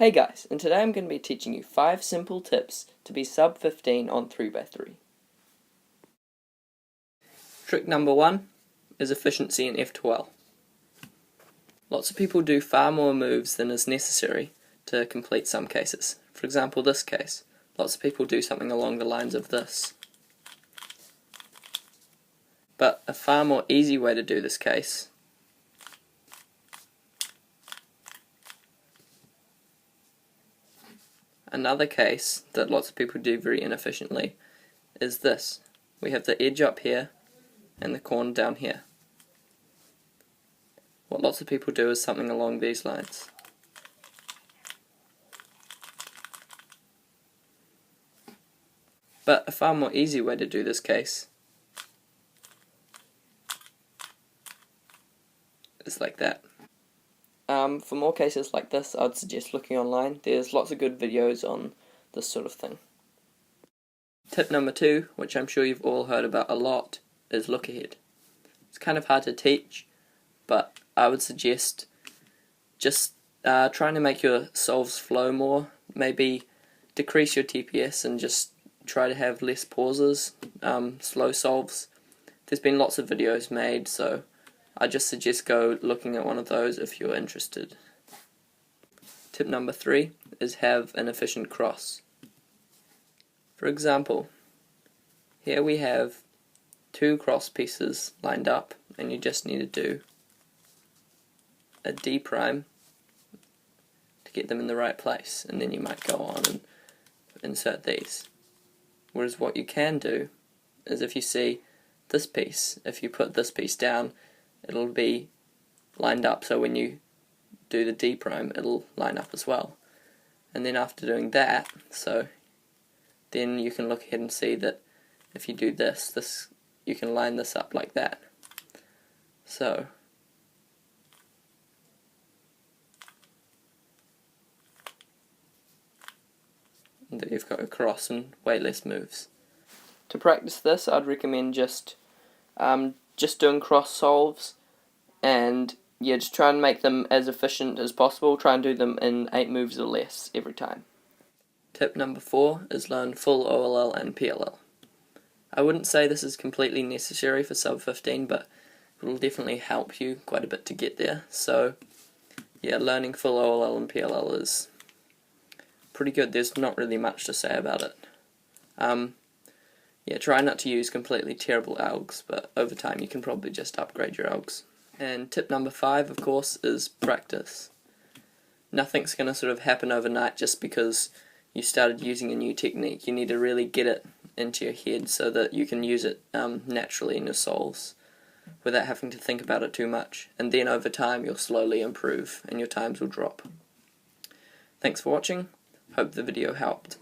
Hey guys, and today I'm going to be teaching you 5 simple tips to be sub 15 on 3x3. Trick number 1 is efficiency in F2L. Lots of people do far more moves than is necessary to complete some cases. For example, this case. Lots of people do something along the lines of this. But a far more easy way to do this case Another case that lots of people do very inefficiently is this. We have the edge up here and the corner down here. What lots of people do is something along these lines. But a far more easy way to do this case is like that. For more cases like this, I'd suggest looking online. There's lots of good videos on this sort of thing. Tip number 2, which I'm sure you've all heard about a lot, is look ahead. It's kind of hard to teach, but I would suggest just trying to make your solves flow more. Maybe decrease your TPS and just try to have less pauses, slow solves. There's been lots of videos made, so I just suggest go looking at one of those if you're interested. Tip number 3 is have an efficient cross. For example, here we have 2 cross pieces lined up, and you just need to do a D prime to get them in the right place, and then you might go on and insert these. Whereas what you can do is, if you see this piece, if you put this piece down, it'll be lined up, so when you do the D prime it'll line up as well. And then after doing that, so then you can look ahead and see that if you do this you can line this up like that. So and then you've got a cross and way less moves. To practice this, I'd recommend just doing cross solves, and just try and make them as efficient as possible. Try and do them in 8 moves or less every time. Tip number 4 is learn full OLL and PLL. I wouldn't say this is completely necessary for sub 15, but it will definitely help you quite a bit to get there. So yeah, learning full OLL and PLL is pretty good. There's not really much to say about it. Try not to use completely terrible algs, but over time you can probably just upgrade your algs. And tip number 5, of course, is practice. Nothing's going to sort of happen overnight just because you started using a new technique. You need to really get it into your head so that you can use it naturally in your solves without having to think about it too much. And then over time you'll slowly improve and your times will drop. Thanks for watching. Hope the video helped.